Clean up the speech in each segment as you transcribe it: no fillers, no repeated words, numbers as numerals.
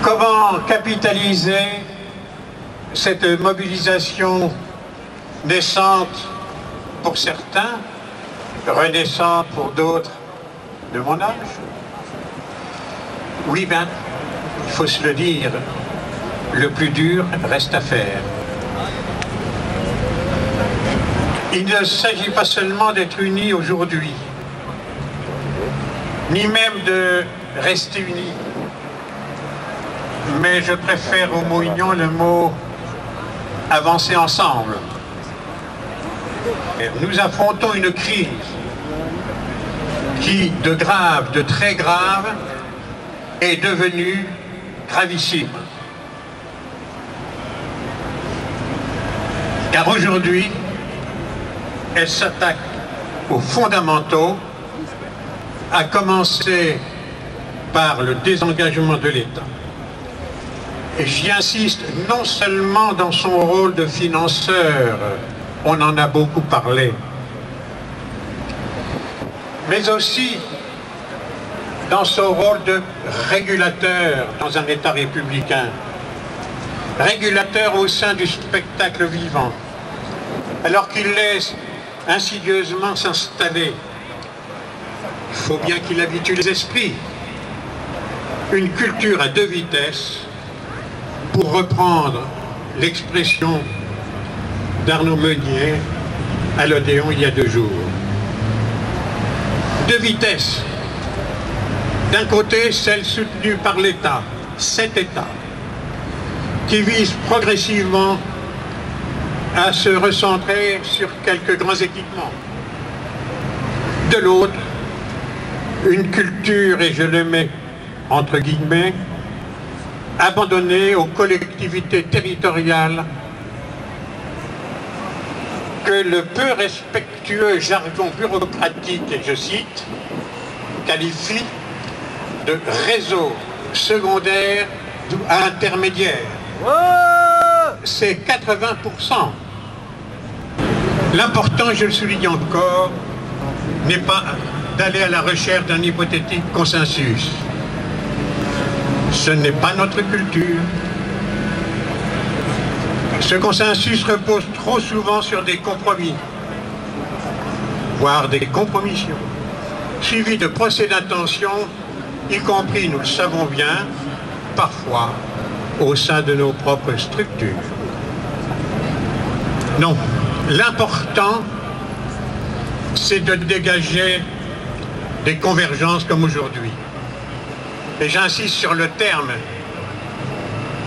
Comment capitaliser cette mobilisation naissante pour certains, renaissante pour d'autres de mon âge? Oui, ben, il faut se le dire, le plus dur reste à faire. Il ne s'agit pas seulement d'être unis aujourd'hui, ni même de rester unis. Mais je préfère au mot union le mot avancer ensemble. Nous affrontons une crise qui, de grave, de très grave, est devenue gravissime. Car aujourd'hui, elle s'attaque aux fondamentaux, à commencer par le désengagement de l'État. Et j'y insiste, non seulement dans son rôle de financeur, on en a beaucoup parlé, mais aussi dans son rôle de régulateur dans un État républicain, régulateur au sein du spectacle vivant, alors qu'il laisse insidieusement s'installer. Il faut bien qu'il habitue les esprits. Une culture à deux vitesses, pour reprendre l'expression d'Arnaud Meunier à l'Odéon il y a 2 jours. Deux vitesses. D'un côté, celle soutenue par l'État, cet État, qui vise progressivement à se recentrer sur quelques grands équipements. De l'autre, une culture, et je le mets entre guillemets, abandonnée aux collectivités territoriales que le peu respectueux jargon bureaucratique, et je cite, qualifie de réseau secondaire ou intermédiaire. C'est 80%. L'important, je le souligne encore, n'est pas d'aller à la recherche d'un hypothétique consensus. Ce n'est pas notre culture. Ce consensus repose trop souvent sur des compromis, voire des compromissions, suivis de procès d'intention, y compris, nous le savons bien, parfois au sein de nos propres structures. Non, l'important, c'est de dégager des convergences comme aujourd'hui. Et j'insiste sur le terme,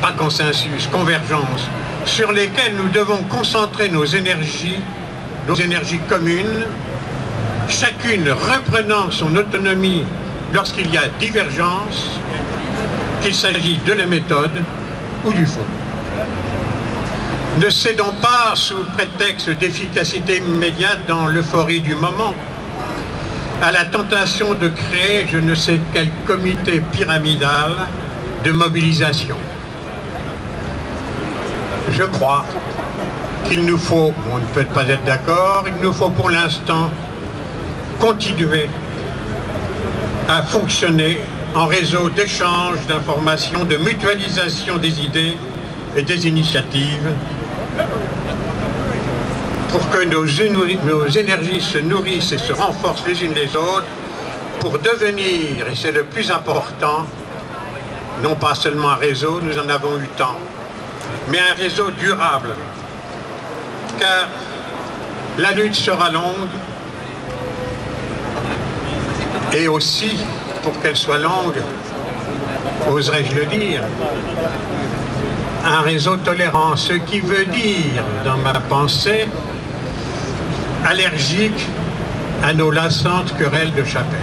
pas consensus, convergence, sur lesquelles nous devons concentrer nos énergies communes, chacune reprenant son autonomie lorsqu'il y a divergence, qu'il s'agit de la méthode ou du fond. Ne cédons pas sous prétexte d'efficacité immédiate dans l'euphorie du moment à la tentation de créer je ne sais quel comité pyramidal de mobilisation. Je crois qu'il nous faut, on ne peut pas être d'accord, il nous faut pour l'instant continuer à fonctionner en réseau d'échange d'informations, de mutualisation des idées et des initiatives pour que nos énergies se nourrissent et se renforcent les unes les autres pour devenir, et c'est le plus important, non pas seulement un réseau, nous en avons eu tant, mais un réseau durable. Car la lutte sera longue et aussi, pour qu'elle soit longue, oserais-je le dire, un réseau tolérant, ce qui veut dire, dans ma pensée, allergique à nos lassantes querelles de chapelle.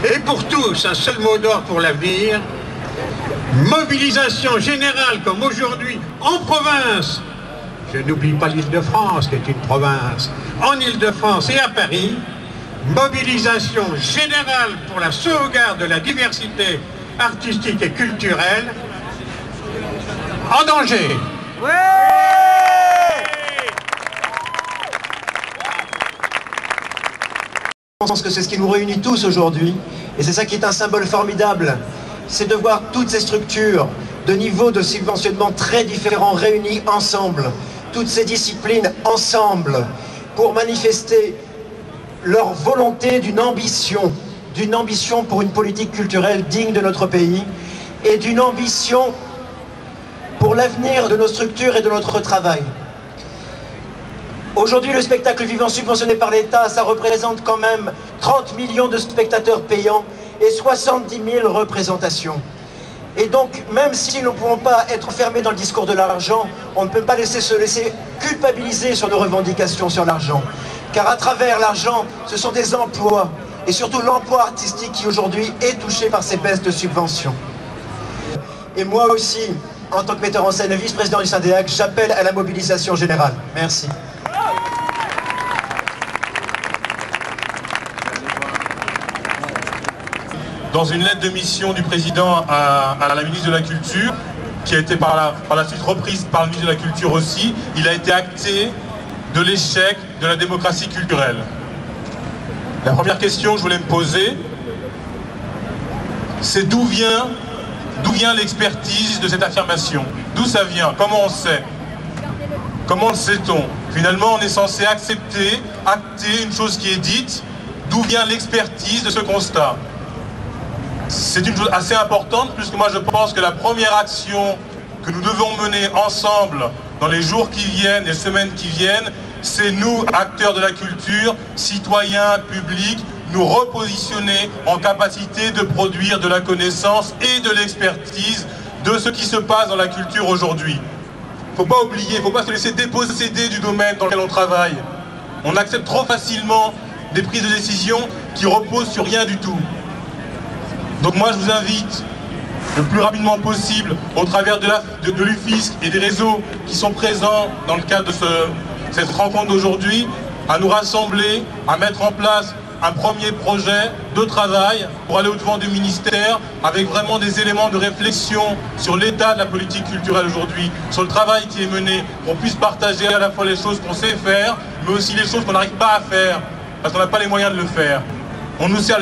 Et pour tous, un seul mot d'ordre pour l'avenir, mobilisation générale comme aujourd'hui en province. Je n'oublie pas l'Île-de-France qui est une province. En Île-de-France et à Paris, mobilisation générale pour la sauvegarde de la diversité artistique et culturelle en danger. Ouais! Je pense que c'est ce qui nous réunit tous aujourd'hui, et c'est ça qui est un symbole formidable. c'est de voir toutes ces structures de niveaux de subventionnement très différents réunis ensemble, toutes ces disciplines ensemble, pour manifester leur volonté d'une ambition pour une politique culturelle digne de notre pays et d'une ambition pour l'avenir de nos structures et de notre travail. Aujourd'hui, le spectacle vivant subventionné par l'État, ça représente quand même 30 millions de spectateurs payants et 70 000 représentations. Et donc, même si nous ne pouvons pas être fermés dans le discours de l'argent, on ne peut pas se laisser culpabiliser sur nos revendications sur l'argent. Car à travers l'argent, ce sont des emplois, et surtout l'emploi artistique qui aujourd'hui est touché par ces baisses de subventions. Et moi aussi, en tant que metteur en scène et vice-président du Syndeac, j'appelle à la mobilisation générale. Merci. Dans une lettre de mission du président à la ministre de la Culture, qui a été par la suite reprise par le ministre de la Culture aussi, il a été acté de l'échec de la démocratie culturelle. La première question que je voulais me poser, c'est d'où vient l'expertise de cette affirmation? D'où ça vient? Comment on sait? Comment le sait-on? Finalement, on est censé acter une chose qui est dite. D'où vient l'expertise de ce constat? C'est une chose assez importante, puisque moi je pense que la première action que nous devons mener ensemble dans les jours qui viennent, les semaines qui viennent, c'est nous, acteurs de la culture, citoyens, publics, nous repositionner en capacité de produire de la connaissance et de l'expertise de ce qui se passe dans la culture aujourd'hui. Il ne faut pas oublier, il ne faut pas se laisser déposséder du domaine dans lequel on travaille. On accepte trop facilement des prises de décision qui reposent sur rien du tout. Donc moi je vous invite le plus rapidement possible, au travers de l'UFISC et des réseaux qui sont présents dans le cadre de cette rencontre d'aujourd'hui, à nous rassembler, à mettre en place un premier projet de travail pour aller au-devant du ministère avec vraiment des éléments de réflexion sur l'état de la politique culturelle aujourd'hui, sur le travail qui est mené, qu'on puisse partager à la fois les choses qu'on sait faire, mais aussi les choses qu'on n'arrive pas à faire, parce qu'on n'a pas les moyens de le faire. On nous sert